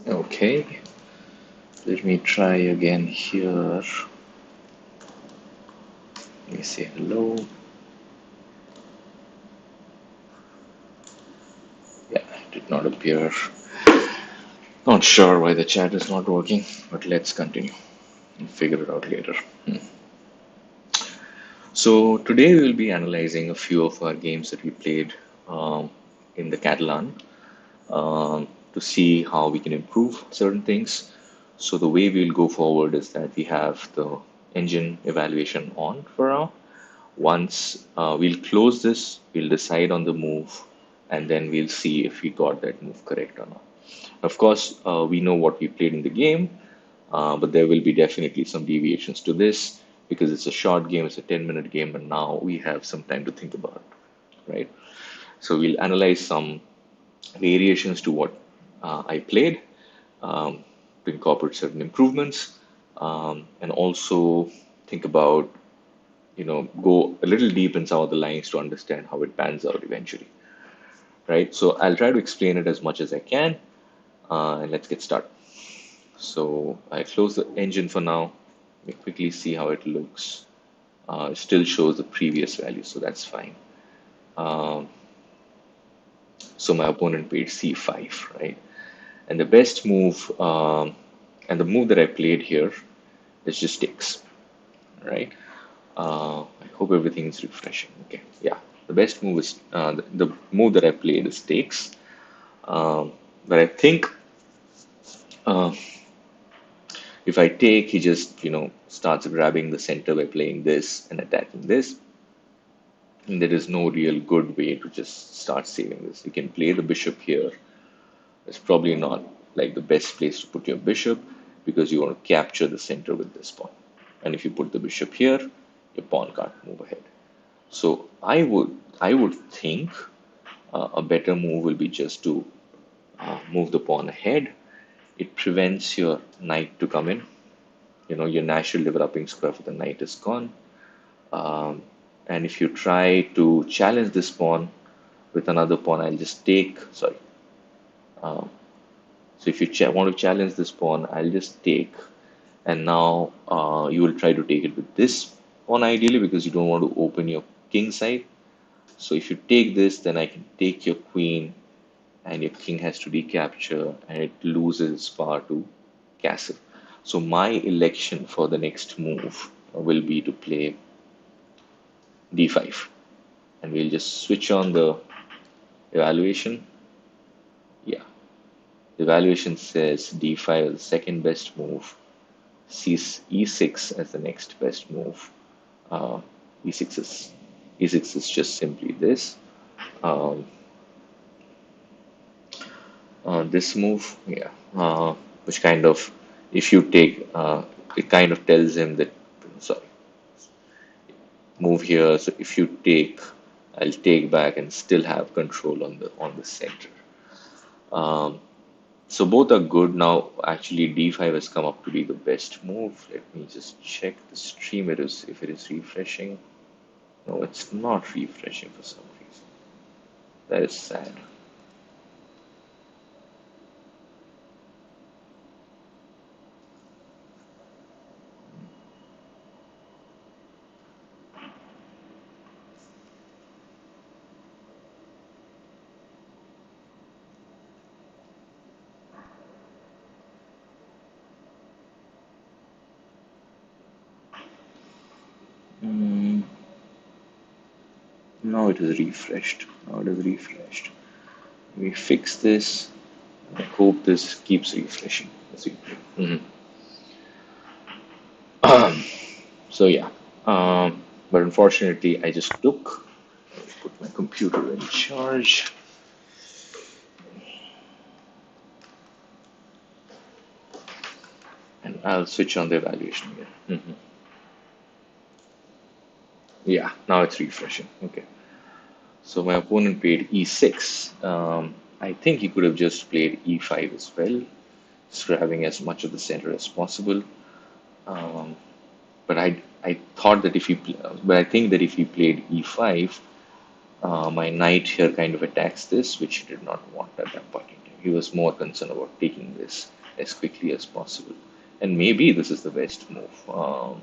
Okay, let me try again here. Let me say hello. Yeah, it did not appear. Not sure why the chat is not working, but let's continue and figure it out later. So today we will be analyzing a few of our games that we played in the Catalan to see how we can improve certain things. So the way we'll go forward is that we have the engine evaluation on for now. Once we'll close this, we'll decide on the move, and then we'll see if we got that move correct or not. Of course, we know what we played in the game, but there will be definitely some deviations to this because it's a short game, it's a 10-minute game, and now we have some time to think about it, right? So we'll analyze some variations to what I played to incorporate certain improvements, and also think about, go a little deep in some of the lines to understand how it pans out eventually, right? So I'll try to explain it as much as I can, and let's get started. So I close the engine for now. Let me quickly see how it looks. It still shows the previous value, so that's fine. Um, so my opponent paid c5, right? And the best move, and the move that I played here is just takes, right? I hope everything is refreshing. Okay, yeah. The best move is the move that I played is takes. But I think uh, if I take, he just starts grabbing the center by playing this and attacking this. And there is no real good way to just start saving this. You can play the bishop here. It's probably not like the best place to put your bishop because you want to capture the center with this pawn. And if you put the bishop here, your pawn can't move ahead. So I would think a better move will be just to move the pawn ahead. It prevents your knight to come in. Your natural developing square for the knight is gone. Um, and if you try to challenge this pawn with another pawn, I'll just take. Sorry. Um, so if you want to challenge this pawn, I'll just take. And now you will try to take it with this pawn ideally because you don't want to open your king side. So if you take this, then I can take your queen and your king has to recapture and it loses its power to castle. So my election for the next move will be to play d5 and we'll just switch on the evaluation. Yeah, the evaluation says d5 is the second best move, sees e6 as the next best move. Uh, e6 is e6 is just simply this. Um, this move, yeah, which kind of, if you take, it kind of tells him that, sorry, move here. So if you take, I'll take back and still have control on the center. Um, so both are good now. Actually, d5 has come up to be the best move. Let me just check the stream. It is if it is refreshing. No, it's not refreshing for some reason. That is sad. Mm, now it is refreshed. Now it is refreshed. We fix this. I hope this keeps refreshing. Mhm. So yeah, but unfortunately, I just took. Put my computer in charge, and I'll switch on the evaluation here. Yeah, now it's refreshing. Okay, so my opponent played e6. I think he could have just played e5 as well, just grabbing as much of the center as possible. Um, but I thought that if he, but I think that if he played e5, my knight here kind of attacks this, which he did not want at that point in time. he was more concerned about taking this as quickly as possible. And maybe this is the best move. Let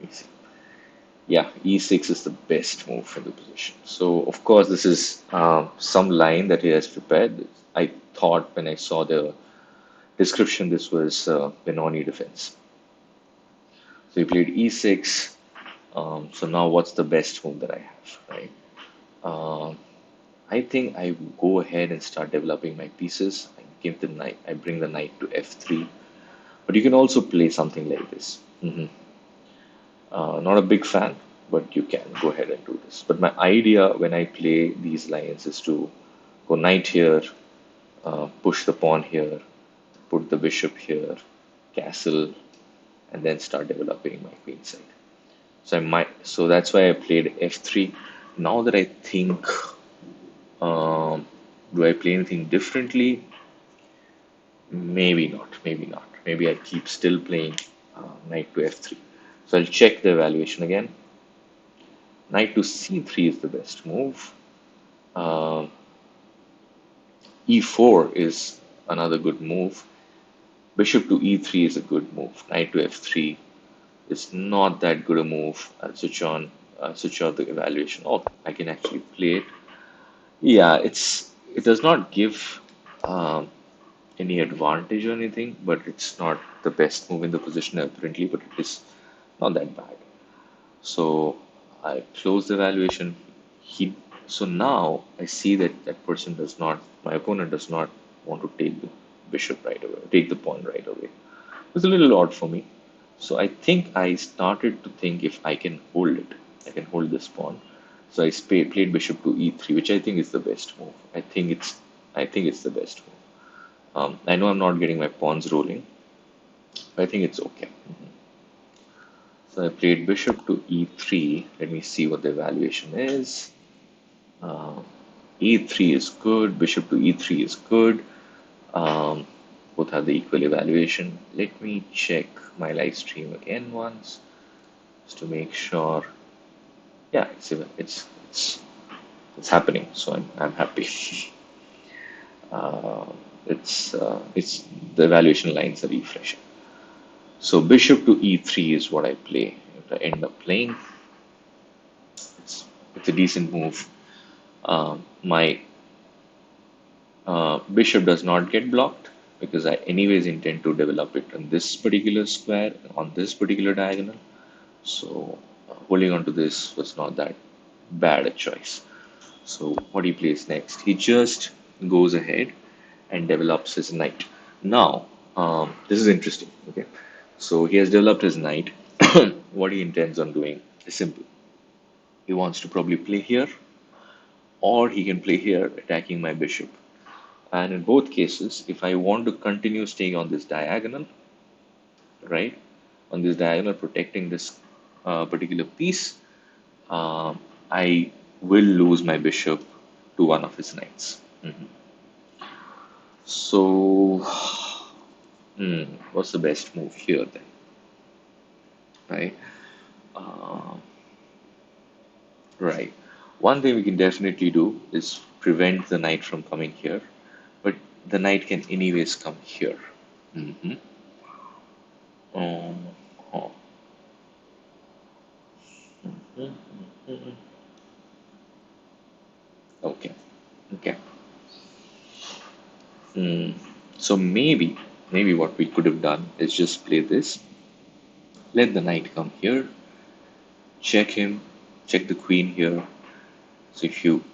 me see. Yeah, e6 is the best move for the position. So, of course, this is some line that he has prepared. I thought when I saw the description, this was Benoni defense. So he played e6. So now what's the best move that I have, right? Um, I think I go ahead and start developing my pieces. I give the knight. I bring the knight to f3. But you can also play something like this. Not a big fan, but you can go ahead and do this. But my idea when I play these lines is to go knight here, push the pawn here, put the bishop here, castle, and then start developing my queen side. So that's why I played f3. Now that I think, um, do I play anything differently? Maybe not. Maybe not. Maybe I keep still playing knight to f3. So I'll check the evaluation again. Knight to c3 is the best move. Uh, e4 is another good move. Bishop to e3 is a good move. Knight to f3 is not that good a move. I'll switch off the evaluation. Oh, I can actually play it. Yeah, it does not give um, any advantage or anything, but it's not the best move in the position apparently, but it is not that bad. So I close the evaluation. He so now I see that my opponent does not want to take the bishop right away, take the pawn right away. It's a little odd for me. So I think I started to think if I can hold it, I can hold this pawn. So played bishop to e3, which I think is the best move. I think it's the best move. I know I'm not getting my pawns rolling, but I think it's okay. So I played bishop to e3. Let me see what the evaluation is. Uh, e3 is good. Bishop to e3 is good. Um, both have the equal evaluation. Let me check my live stream again once just to make sure. Yeah, it's happening. So I'm happy. Uh, it's the evaluation lines are refreshing. So bishop to e3 is what I play. If I end up playing, it's a decent move. My bishop does not get blocked because I anyways intend to develop it on this particular square, on this particular diagonal. So holding on to this was not that bad a choice. So what he plays next? He just goes ahead and develops his knight. Now, this is interesting. Okay, so he has developed his knight. What he intends on doing is simple. He wants to probably play here, or he can play here, attacking my bishop. And in both cases, if I want to continue staying on this diagonal, right, on this diagonal, protecting this particular piece, I will lose my bishop to one of his knights. So, what's the best move here then, right? Uh, right. One thing we can definitely do is prevent the knight from coming here, but the knight can anyways come here. hmm Um, oh, mhm. Okay. Okay. Mm. So maybe what we could have done is just play this. Let the knight come here. Check him. Check the queen here. So if you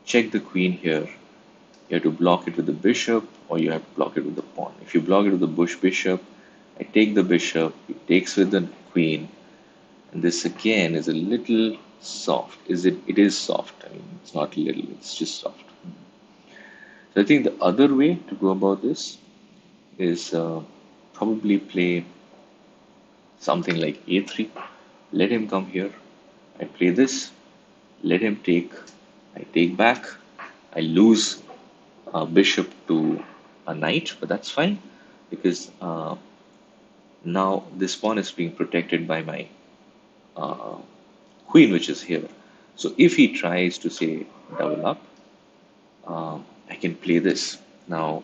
check the queen here, you have to block it with the bishop, or you have to block it with the pawn. If you block it with the bishop, I take the bishop. He takes with the queen, and this again is a little soft. Is it? It is soft. I mean, it's not little. It's just soft. So I think the other way to go about this is probably play something like a3. Let him come here. I play this. Let him take. I take back. I lose a bishop to a knight, but that's fine because now this pawn is being protected by my uh, queen, which is here. So if he tries to say double up, I can play this. Now,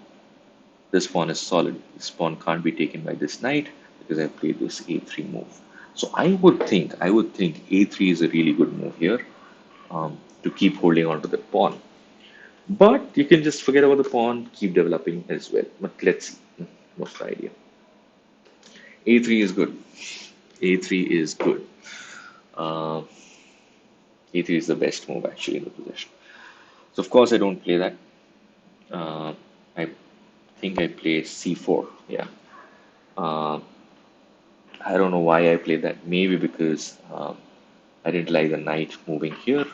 this pawn is solid. This pawn can't be taken by this knight because I played this a3 move. So I would think a3 is a really good move here, to keep holding on to the pawn. But you can just forget about the pawn, keep developing as well. But let's see. What's the idea? A3 is good. A3 is good. Uh, A3 is the best move actually in the position. So of course I don't play that. I think I play C4. Yeah. Uh, I don't know why I played that. Maybe because I didn't like the knight moving here.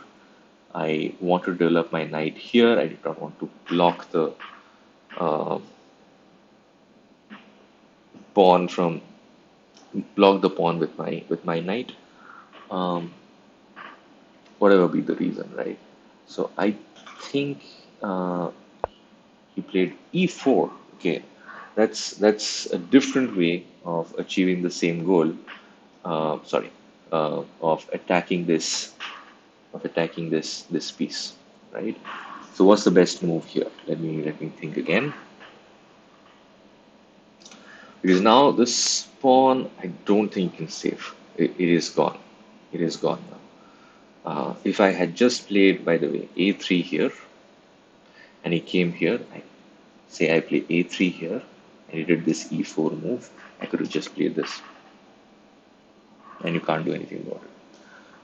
I want to develop my knight here. I did not want to uh, pawn from block the pawn with my knight. Um, Whatever be the reason, right? So I think he played e4. Okay, that's a different way of achieving the same goal. Sorry, of attacking this piece, right? So what's the best move here? Let me think again. Because now this pawn, I don't think you can save. It is gone. It is gone now. If I had just played, by the way, a3 here, and he came here, say I play a3 here, and he did this e4 move, I could have just played this, and you can't do anything about it.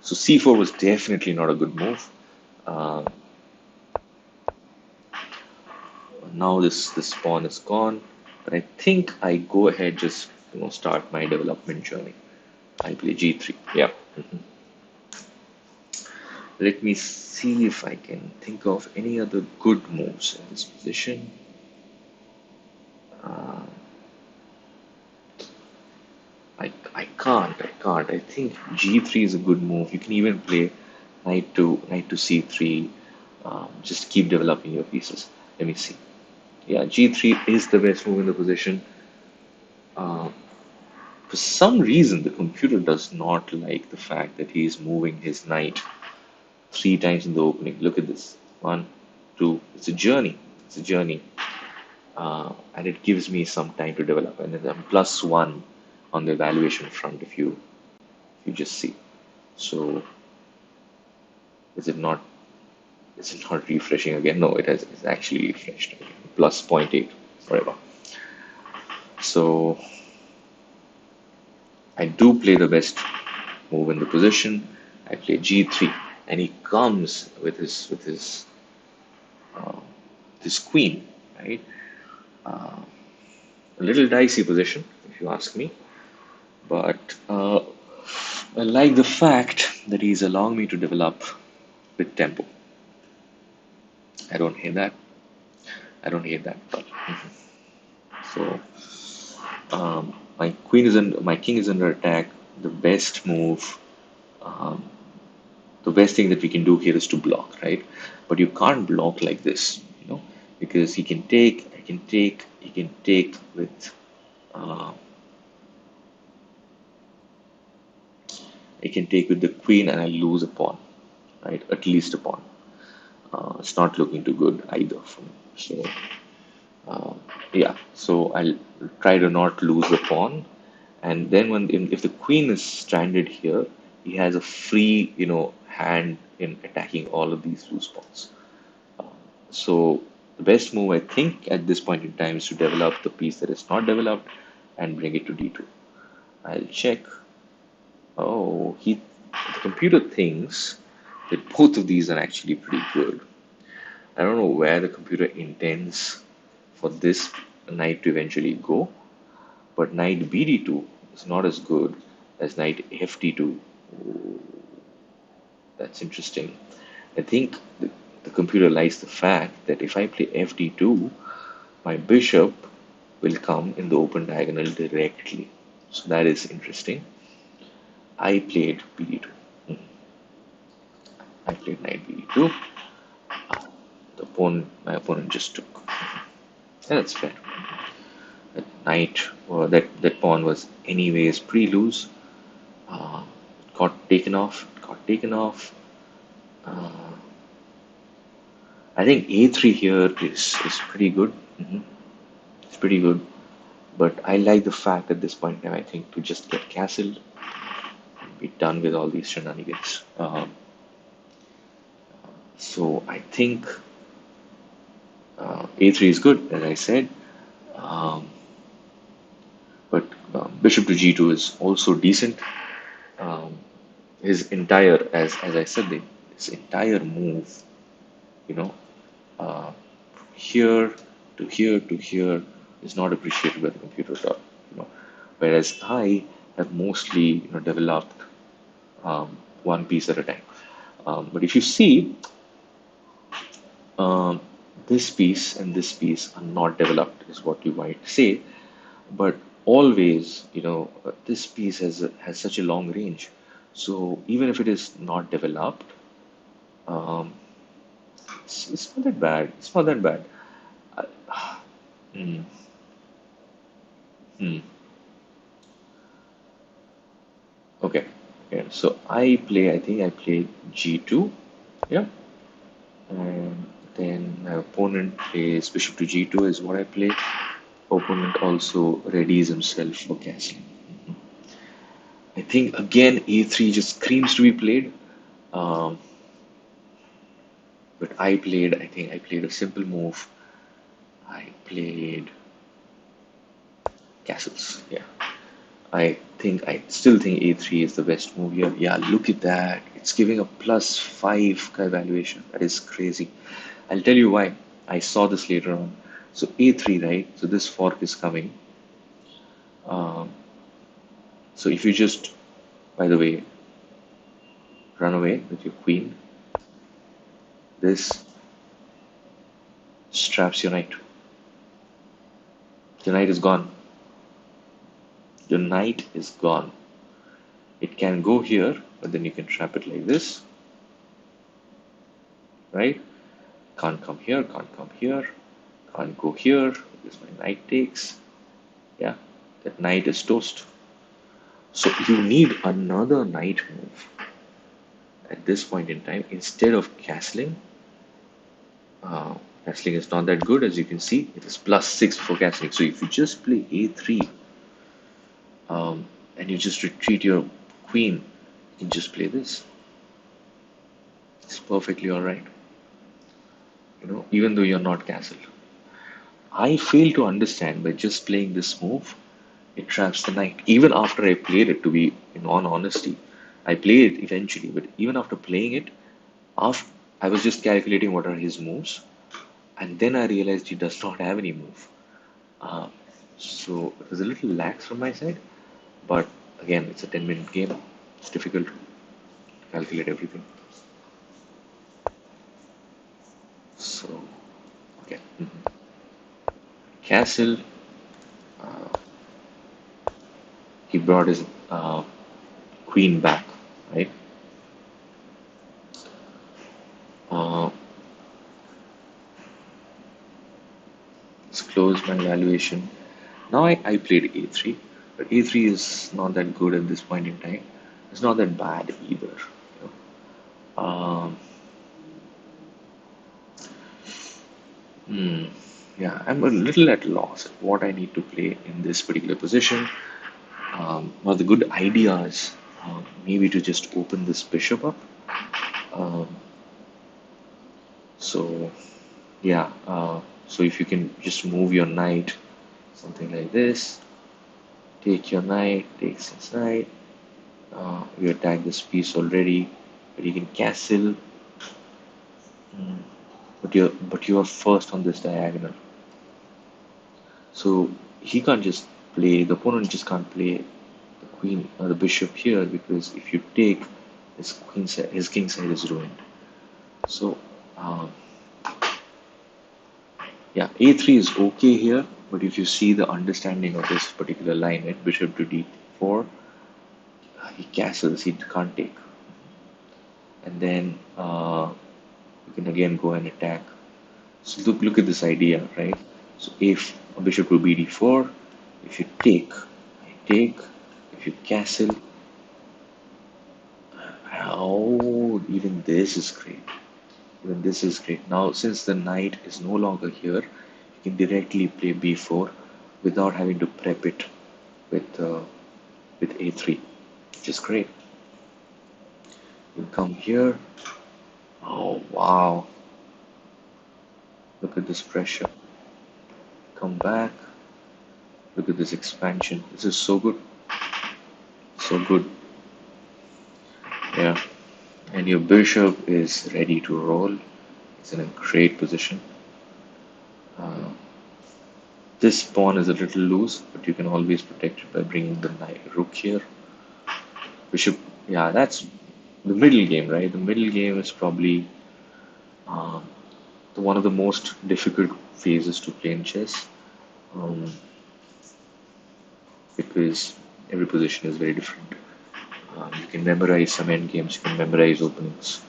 So c4 was definitely not a good move. Uh, Now this pawn is gone, but I think I go ahead just start my development journey. I play g3. Yeah. Let me see if I can think of any other good moves in this position. Uh, I can't. I think g3 is a good move. You can even play knight to c3. Just keep developing your pieces. Let me see. Yeah, g3 is the best move in the position. Uh, for some reason, the computer does not like the fact that he is moving his knight three times in the opening. Look at this. One, two. It's a journey. It's a journey. And it gives me some time to develop. And then I'm +1 on the evaluation front if you just see. So is it not is it not refreshing again? No, it's actually refreshed again. Plus zero point 0.8 forever. So I do play the best move in the position. I play g3, and he comes uh, his queen, right? Uh, a little dicey position, if you ask me, but I like the fact that he's allowing me to develop with tempo. I don't hate that. I don't hate that, but so my king is under attack. The best move, um, the best thing that we can do here is to block, right? But you can't block like this, because he can take, I can take, he can take with, uh, I can take with the queen, and I lose a pawn, right? At least a pawn. It's not looking too good either for me. So uh, yeah, so I'll try to not lose the pawn, and then if the queen is stranded here, he has a free hand in attacking all of these loose pawns. So the best move I think at this point in time is to develop the piece that is not developed and bring it to d2. I'll check. Oh, the computer thinks that both of these are actually pretty good. I don't know where the computer intends for this knight to eventually go, but knight bd2 is not as good as knight fd2. That's interesting. I think the computer likes the fact that if I play fd2, my bishop will come in the open diagonal directly. So that is interesting. I played bd2. I played knight bd2. My opponent just took. Yeah, that's fair. That knight, or that pawn was anyways pre-lose. Uh, got taken off. Got taken off. Uh, I think a3 here is pretty good. It's pretty good. But I like the fact at this point now, I think, to just get castled, be done with all these shenanigans. So I think a3 is good, as I said. Um, but bishop to g2 is also decent. Um, his entire, as I said, his entire move, you know, uh, here to here to here is not appreciated by the computer at all. You know, whereas I have mostly developed one piece at a time. But if you see, um, this piece and this piece are not developed, is what you might say. But always, this piece has such a long range. So even if it is not developed, um, it's not that bad. It's not that bad. Hmm, hmm. Okay. Okay. So I think I play G2. Yeah. And then my opponent plays bishop to G2 is what I play. Opponent also readies himself for castling. I think again A3 just screams to be played. Um, but I think I played a simple move. I played castles. Yeah. I still think A3 is the best move here. Yeah, look at that. It's giving a +5 valuation. That is crazy. I'll tell you why. I saw this later on. So A3, right? So this fork is coming. Um, so if you just, by the way, run away with your queen, this straps your knight. The knight is gone. Your knight is gone. It can go here, but then you can trap it like this, right? Can't come here, can't come here, can't go here because my knight takes. Yeah, that knight is toast. So you need another knight move at this point in time instead of castling. Uh, Castling is not that good, as you can see. It is +6 for castling. So if you just play a3 and you just retreat your queen, you can just play this. It's perfectly all right. Even though you're not castled. I fail to understand by just playing this move, it traps the knight. Even after I played it, to be in all honesty, I played it eventually, but even after playing it, after I was just calculating what are his moves, and then I realized he does not have any move. Uh, so it was a little lax from my side, but again, it's a 10-minute game. It's difficult to calculate everything. So, okay. Castle, he brought his queen back, right? Uh, let's close my evaluation. Now I played a3, but a3 is not that good at this point in time. It's not that bad either. Um, hmm, yeah, I'm a little at loss at what I need to play in this particular position. One of the good ideas, maybe to just open this bishop up. Um, so yeah, so if you can just move your knight, something like this, take your knight, takes his knight. You attack this piece already, but you can castle. But you're first on this diagonal, so he can't just play. The opponent just can't play the queen or the bishop here because if you take his queen side, his king side is ruined. So um, yeah, a3 is okay here, but if you see the understanding of this particular line, right, bishop to d4, he castles, he can't take, and then you can again go and attack. So look at this idea, right? So if a bishop to bd4, if you take, I take, if you castle, oh, even this is great. Even this is great. Now, since the knight is no longer here, you can directly play b4 without having to prep it with a3, which is great. You come here. Oh, wow. Look at this pressure. Come back. Look at this expansion. This is so good. So good. Yeah. And your bishop is ready to roll. It's in a great position. Uh, this pawn is a little loose, but you can always protect it by bringing the knight, rook here. Bishop, yeah, that's the middle game, right? The middle game is probably um, one of the most difficult phases to play in chess, um, because every position is very different. You can memorize some end games, you can memorize openings.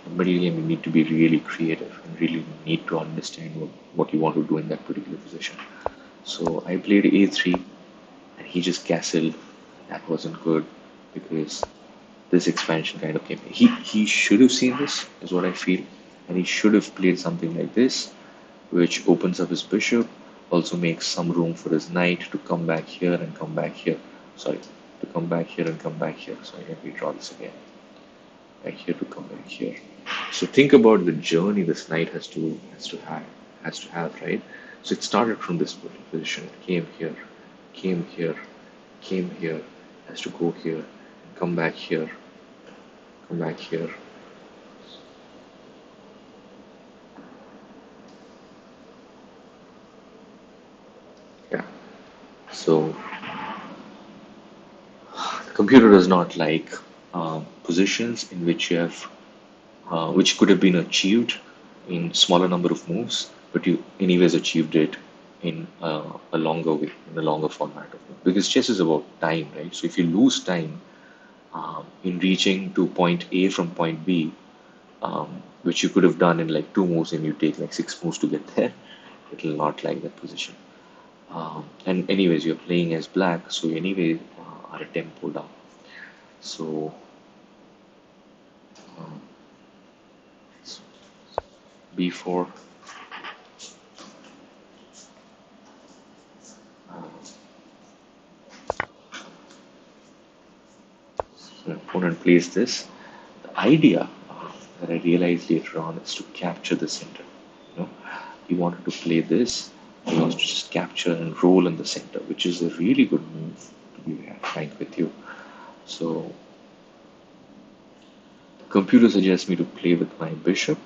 The middle game, you need to be really creative and really need to understand what you want to do in that particular position. So I played a3 and he just castled. That wasn't good because this expansion kind of came. He should have seen this, is what I feel, and he should have played something like this, which opens up his bishop, also makes some room for his knight to come back here and come back here. Sorry, to come back here and come back here. Sorry, let me draw this again. Back here to come back here. So think about the journey this knight has to have, right? So it started from this position, it came here, came here, has to go here, come back here, come back here. Yeah. So the computer does not like positions in which you have which could have been achieved in smaller number of moves, but you anyways achieved it in a longer way, in a longer format of move. Because chess is about time, right? So if you lose time in reaching to point A from point B, which you could have done in like 2 moves and you take like 6 moves to get there, it will not like that position. And anyways, you're playing as black, so anyway, are a tempo down. So um, b4. So opponent plays this. The idea that I realized later on is to capture the center. You know, he wanted to play this. He wants to just capture and roll in the center, which is a really good move to be frank with you. So the computer suggests me to play with my bishop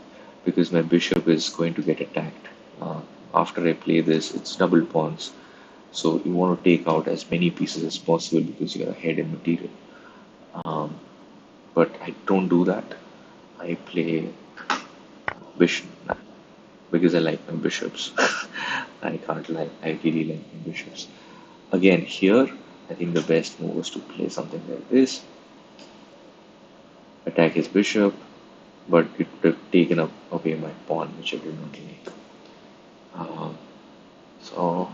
because my bishop is going to get attacked. Uh, After I play this, it's double pawns. So you want to take out as many pieces as possible because you're ahead in material. Um, but I don't do that. I play bishop because I like my bishops. I can't like, I really like my bishops. Again, here, I think the best move was to play something like this, attack his bishop, but it would have taken up away my pawn, which I did not like. Uh, so,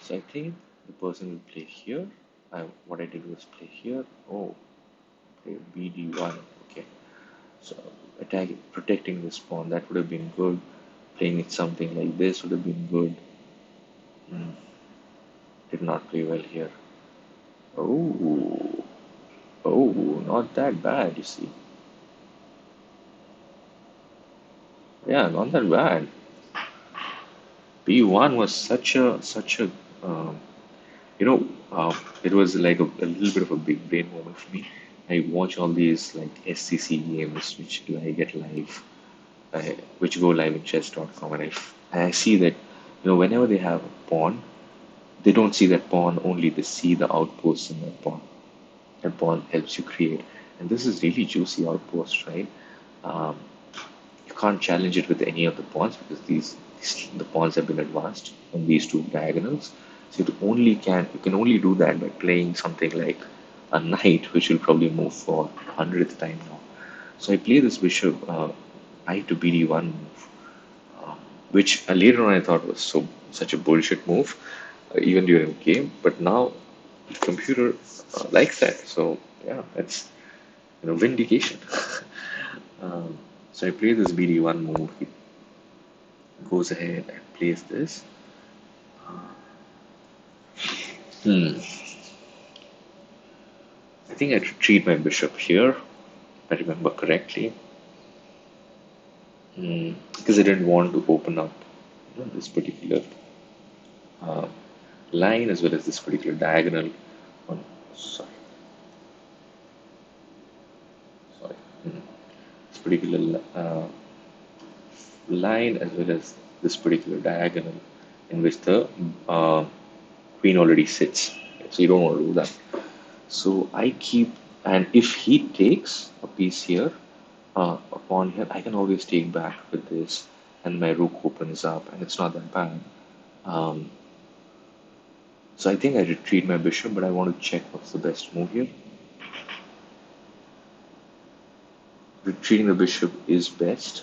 so I think the person will play here. What I did was play here. Oh, play BD1. Okay, so attacking, protecting this pawn, that would have been good. Playing it something like this would have been good. Mm, did not play well here. Oh, oh, not that bad, you see. Yeah, not that bad. B1 was such a um, you know it was like a little bit of a big brain moment for me. I watch all these like SCC games which do I get live, which go live in chess.com, and I see that whenever they have a pawn, they don't see that pawn only; they see the outposts in that pawn. That pawn helps you create, and this is really juicy outpost, right? Um, You can't challenge it with any of the pawns because the pawns have been advanced on these two diagonals. So you can only do that by playing something like a knight, which will probably move for 100th time now. So I play this bishop knight to bd1 move, uh, which later on I thought was such a bullshit move, even during the game. But now Computer likes that. So yeah, that's vindication. Um, so I play this BD1 move. He goes ahead and plays this. Hmm. I think I retreat my bishop here, if I remember correctly. Because I didn't want to open up this particular uh, line as well as this particular diagonal on, sorry, sorry, this particular line as well as this particular diagonal in which the uh, queen already sits. So you don't want to do that. So I keep, and if he takes a piece here, upon here, I can always take back with this, and my rook opens up, and it's not that bad. Um, so I think I retreat my bishop, but I want to check what's the best move here. Retreating the bishop is best,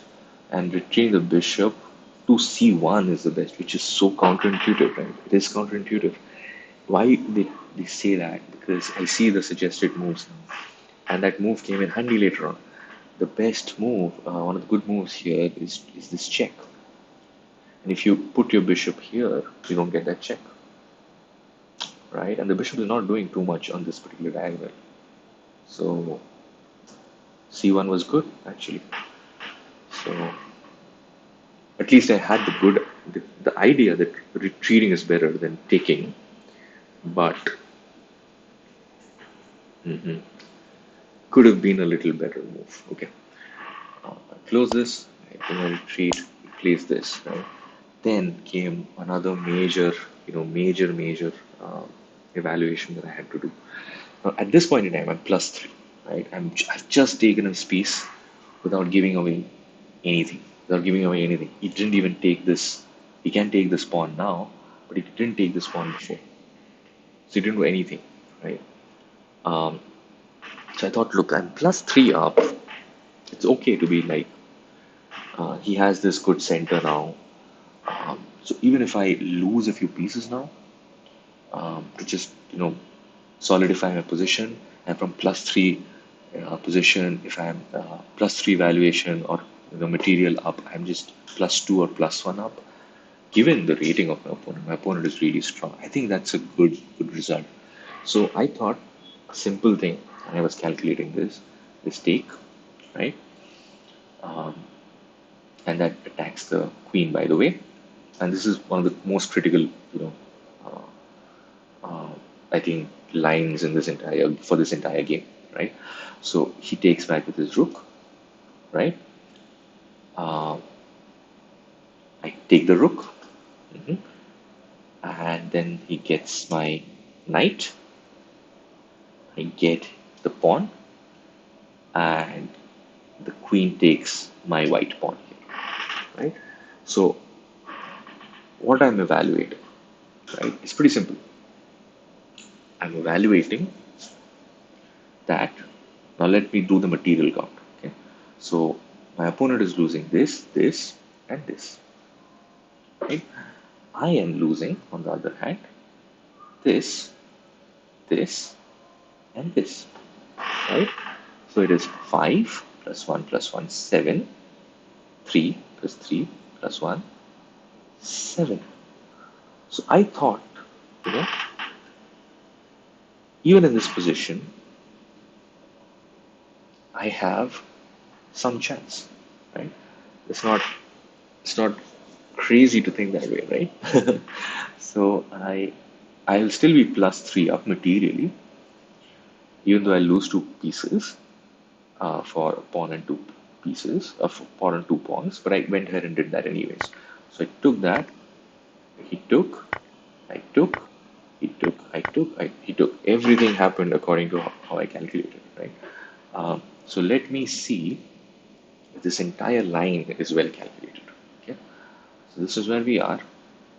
and retreating the bishop to c1 is the best, which is so counterintuitive, right? It is counterintuitive. Why they say that? Because I see the suggested moves now, and that move came in handy later on. The best move, one of the good moves here is this check. And if you put your bishop here, you don't get that check, right? And the bishop is not doing too much on this particular diagonal. So c1 was good actually. So at least I had the idea that retreating is better than taking, but mhm, could have been a little better move. Okay, close this. I retreat. Place this. Right. Then came another major evaluation that I had to do. Now, at this point in time, I'm +3, right? I've just taken his piece without giving away anything. Without giving away anything. He didn't even take this. He can take this pawn now, but he didn't take this pawn before. So he didn't do anything, right? Um, so I thought, look, I'm +3 up. It's okay to be like, he has this good center now. So even if I lose a few pieces now, to just solidify my position, and from +3 position, if I'm +3 valuation or material up, I'm just +2 or +1 up. Given the rating of my opponent is really strong. I think that's a good result. So I thought a simple thing, and I was calculating this take, right? Um, and that attacks the queen, by the way. And this is one of the most critical, uh, I think, lines in this entire game, right? So he takes back with his rook, right? Uh, I take the rook, mhm, and then he gets my knight. I get the pawn, and the queen takes my white pawn here, right? So what I'm evaluating, right? It's pretty simple. I'm evaluating that. Now let me do the material count. Okay, so my opponent is losing this, and this. Right? I am losing, on the other hand, this, this, and this. Right? So it is 5 plus 1, 7, 3 plus 3 plus 1, 7. So I thought, you know, even in this position, I have some chance, right? It's not it's not crazy to think that way, right? So I'll still be +3 up materially, even though I lose two pieces for a pawn and two pieces of pawn and two pawns, but I went ahead and did that anyways. So I took that, he took, I took, he took, I took, he took. Everything happened according to how I calculated, right? So let me see if this entire line is well calculated. Okay, so this is where we are.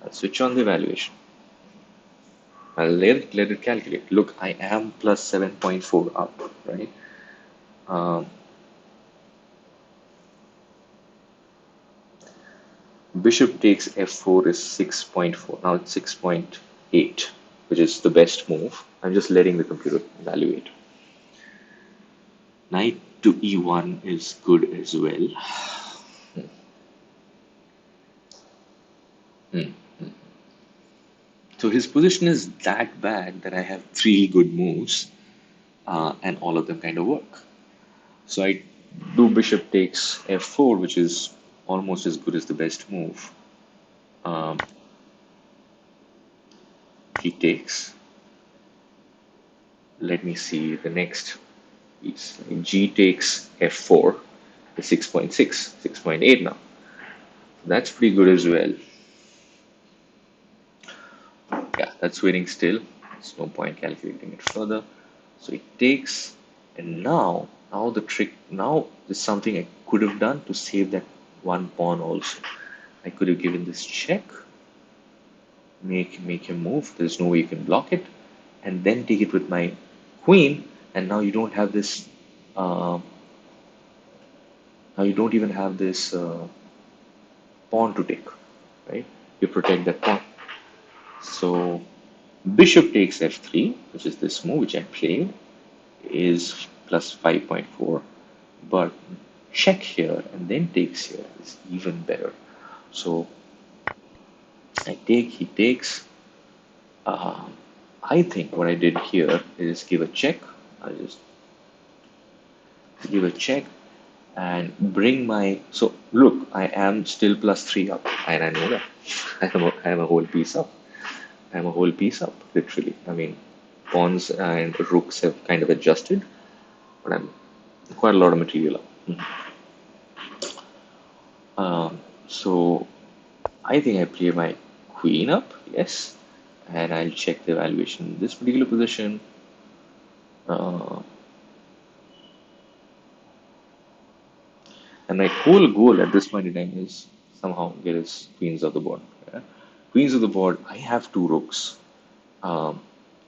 I'll switch on the evaluation. I'll let it calculate. Look, I am +7.4 up, right? Um, Bishop takes f4 is 6.4. Now it's 6.8. which is the best move. I'm just letting the computer evaluate. Knight to e1 is good as well. Hmm. So his position is that bad that I have three good moves, and all of them kind of work. So I do bishop takes f4, which is almost as good as the best move. Um, he takes. Let me see the next piece. G takes f4 is 6.6, 6.8 now. That's pretty good as well. Yeah, that's winning still. There's no point calculating it further. So it takes, and now the trick, now there's something I could have done to save that one pawn also. I could have given this check, make him move. There's no way you can block it, and then take it with my queen. And now you don't have this. Uh, now you don't even have this pawn to take, right? You protect that pawn. So bishop takes f3, which is this move which I played, is plus 5.4. But check here and then takes here is even better. So I take, he takes. Uh, I think what I did here is give a check. I'll just give a check and bring my. So look, I am still plus three up, and I know that. I am a whole piece up. I'm a whole piece up, literally. I mean, pawns and rooks have kind of adjusted, but I'm quite a lot of material up. So I think I play my queen up, yes, and I'll check the evaluation in this particular position. Uh, and my whole goal at this point in time is somehow get his queens off the board. Yeah? Queens of the board, I have two rooks. Um,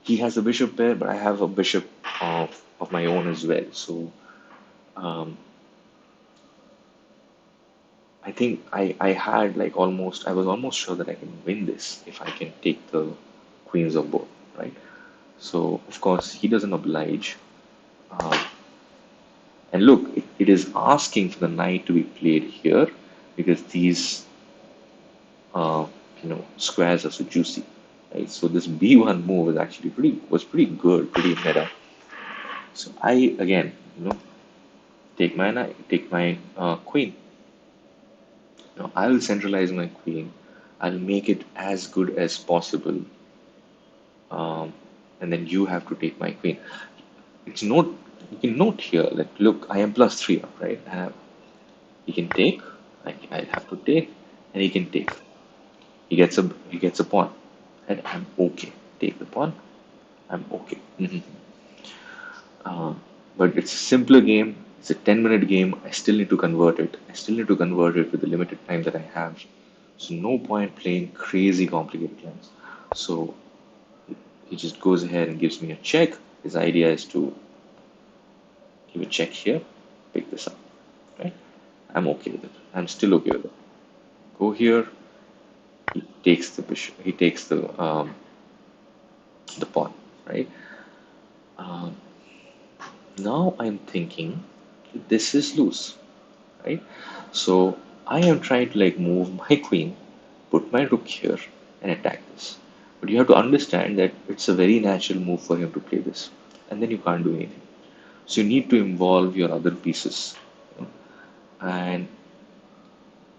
he has a bishop pair, but I have a bishop of my own as well. So um, I think I had like almost, I was almost sure that I can win this if I can take the queens of board, right? So, of course, he doesn't oblige. Um, and look, it is asking for the knight to be played here because these, uh, squares are so juicy, right? So this b1 move is actually pretty good, pretty meta. So I again, take my knight, take my queen. Now I'll centralize my queen. I'll make it as good as possible, um, and then you have to take my queen. It's note You can note here that look, I am plus three up, right? He can take. I have to take, and he can take. He gets a pawn, and I'm okay. Take the pawn. I'm okay. Uh, but it's a simpler game. It's a 10-minute game. I still need to convert it. I still need to convert it with the limited time that I have. So no point playing crazy complicated games. So he just goes ahead and gives me a check. His idea is to give a check here, pick this up, right? I'm okay with it. I'm still okay with it. Go here. He takes the bishop. He takes the pawn, right? Um, Now I'm thinking this is loose, right? So I am trying to like move my queen, put my rook here, and attack this. But you have to understand that it's a very natural move for him to play this, and then you can't do anything. So you need to involve your other pieces. And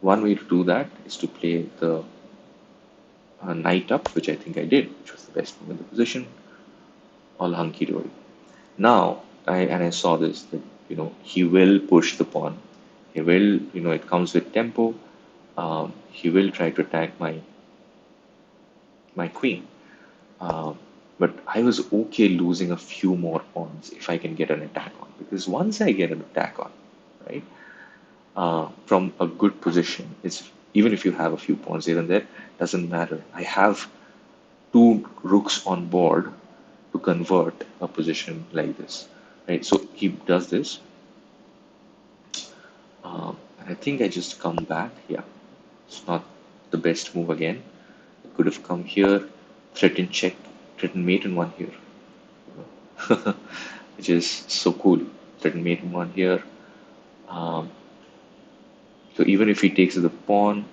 one way to do that is to play the knight up, which I think I did, which was the best move in the position, all hunky dory. Now, I saw this that he will push the pawn. He will, it comes with tempo. He will try to attack my queen. Um, but I was okay losing a few more pawns if I can get an attack on. Because once I get an attack on, right, from a good position, it's even if you have a few pawns here and there, doesn't matter. I have two rooks on board to convert a position like this, right? So he does this. And I think I just come back. Yeah, it's not the best move again. I could have come here, threatened check, Threatened mate in one here, which is so cool. Threatened mate in one here. Um, so even if he takes the pawn,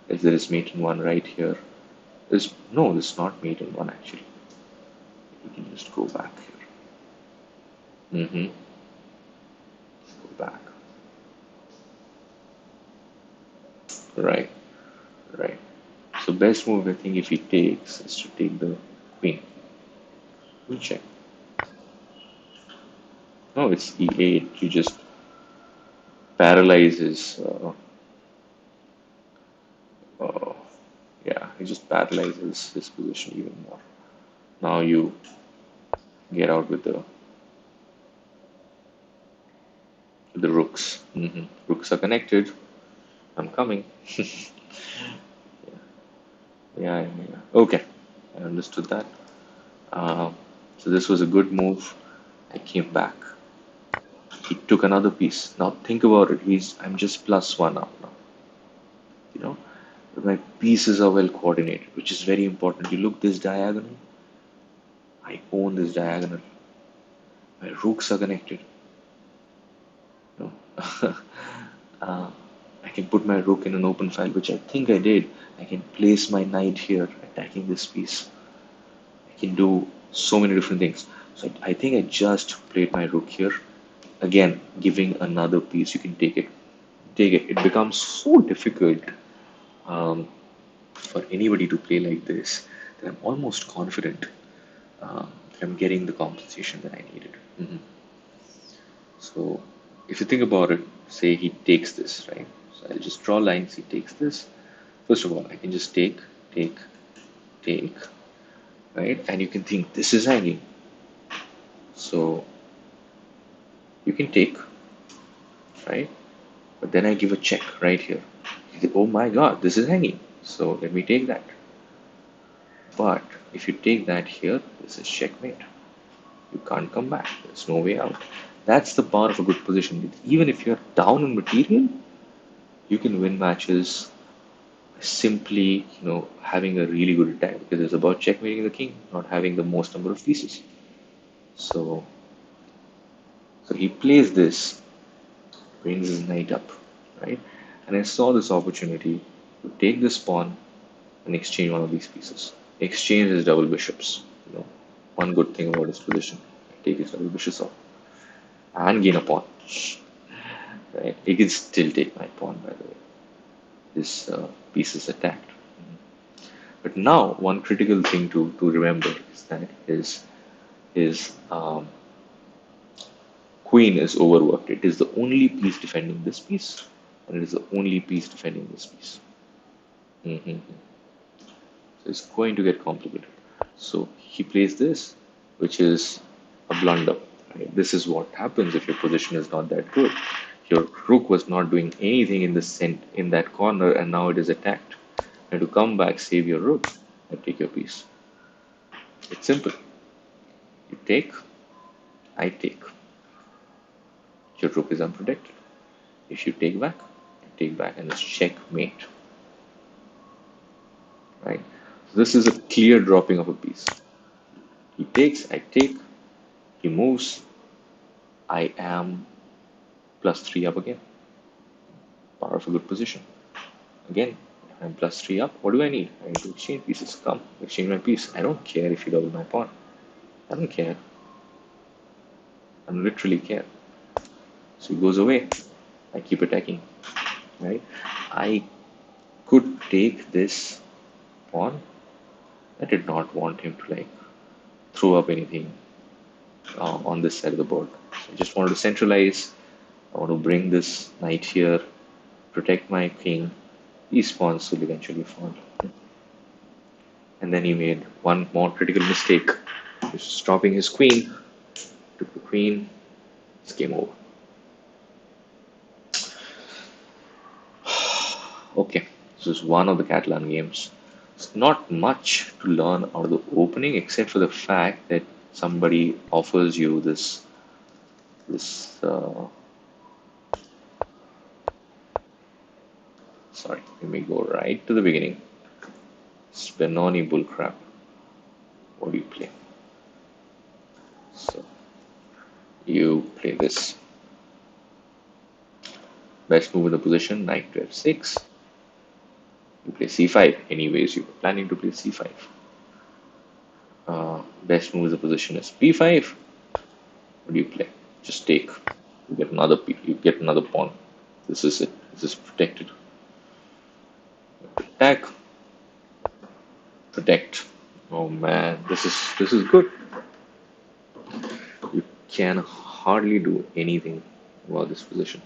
if there is mate in one right here, there's no, there's not mate in one actually. We can just go back here. Go back. Right, right. So best move I think if he takes is to take the queen. We check. No, it's e8. You just paralyze his. Uh, yeah, he just paralyzes his position even more. Now you get out with the rooks. Rooks are connected. I'm coming. Yeah. Okay, I understood that. Uh, so this was a good move. I came back. He took another piece. Now think about it. I'm just plus one up now. You know, but my pieces are well coordinated, which is very important. You look this diagonal. I own this diagonal. My rooks are connected. You know? uh, I can put my rook in an open file, which I think I did. I can place my knight here, attacking this piece. I can do so many different things. So I think I just played my rook here. Again, giving another piece, you can take it. Take it. It becomes so difficult um, for anybody to play like this that I'm almost confident that I'm getting the compensation that I needed. So if you think about it, say he takes this, right? So I'll just draw lines. He takes this. First of all, I can just take, take, right? And you can think this is hanging. So you can take, right? But then I give a check right here. Oh my God, this is hanging. So let me take that. But if you take that here, this is checkmate. You can't come back. There's no way out. That's the power of a good position. Even if you're down in material, you can win matches simply, having a really good attack because it's about checkmating the king, not having the most number of pieces. So, so he plays this, brings his knight up, right? And I saw this opportunity to take this pawn and exchange one of these pieces. Exchange his double bishops. One good thing about his position. Take his double bishops off and gain a pawn. Right? He can still take my pawn, by the way. This piece is attacked. But now, one critical thing to remember is that his queen is overworked. It is the only piece defending this piece, and it is the only piece defending this piece. hmm So it's going to get complicated. So he plays this, which is a blunder. Right? This is what happens if your position is not that good. Your rook was not doing anything in in that corner, and now it is attacked. And to come back, save your rook, and take your piece. It's simple. You take, I take. Your rook is unprotected. If you take back, and it's checkmate. Right? So this is a clear dropping of a piece. He takes, I take. He moves. I am +3 up again. Power of a good position. Again, I'm +3 up. What do I need? I need to exchange pieces. Come, exchange my piece. I don't care if you double my pawn. I don't care. I literally care. So he goes away. I keep attacking. Right? I could take this pawn. I did not want him to throw up anything on this side of the board. So I just wanted to centralize. I want to bring this knight here, protect my king. These pawns will eventually fall. And then he made one more critical mistake, which was stopping his queen. Took the queen. It's game over. Okay, this is one of the Catalan games. It's not much to learn out of the opening, except for the fact that somebody offers you this. Sorry, let me go right to the beginning. Spinoni bullcrap. What do you play? So you play this. Best move in the position, knight to f6. You play c5. Anyways, you were planning to play c5. Best move in the position is b5. What do you play? Just take. You get another you get another pawn. This is it. This is protected. Attack. Protect. Oh man, this is good. You can hardly do anything about this position.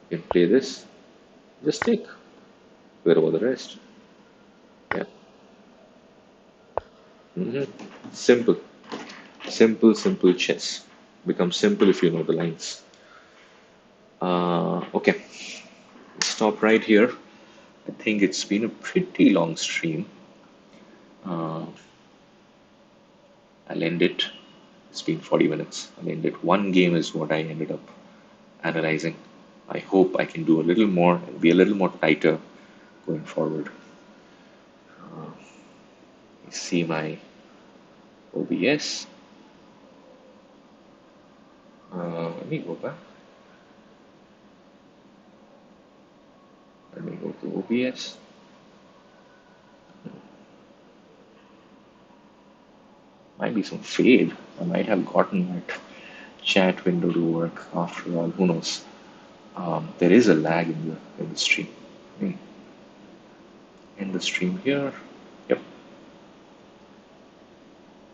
You can play this. Just take. Where about the rest? Yeah. hmm Simple. Simple chess. Becomes simple if you know the lines. Okay. Stop right here. I think it's been a pretty long stream. Uh, I'll end it. It's been 40 minutes. I'll end it. One game is what I ended up analyzing. I hope I can do a little more and be a little more tighter going forward. You see my OBS. Let me go back. Let me go to OBS. Might be some fade. I might have gotten that chat window to work after all. Who knows? There is a lag in the stream. Let me end the stream here.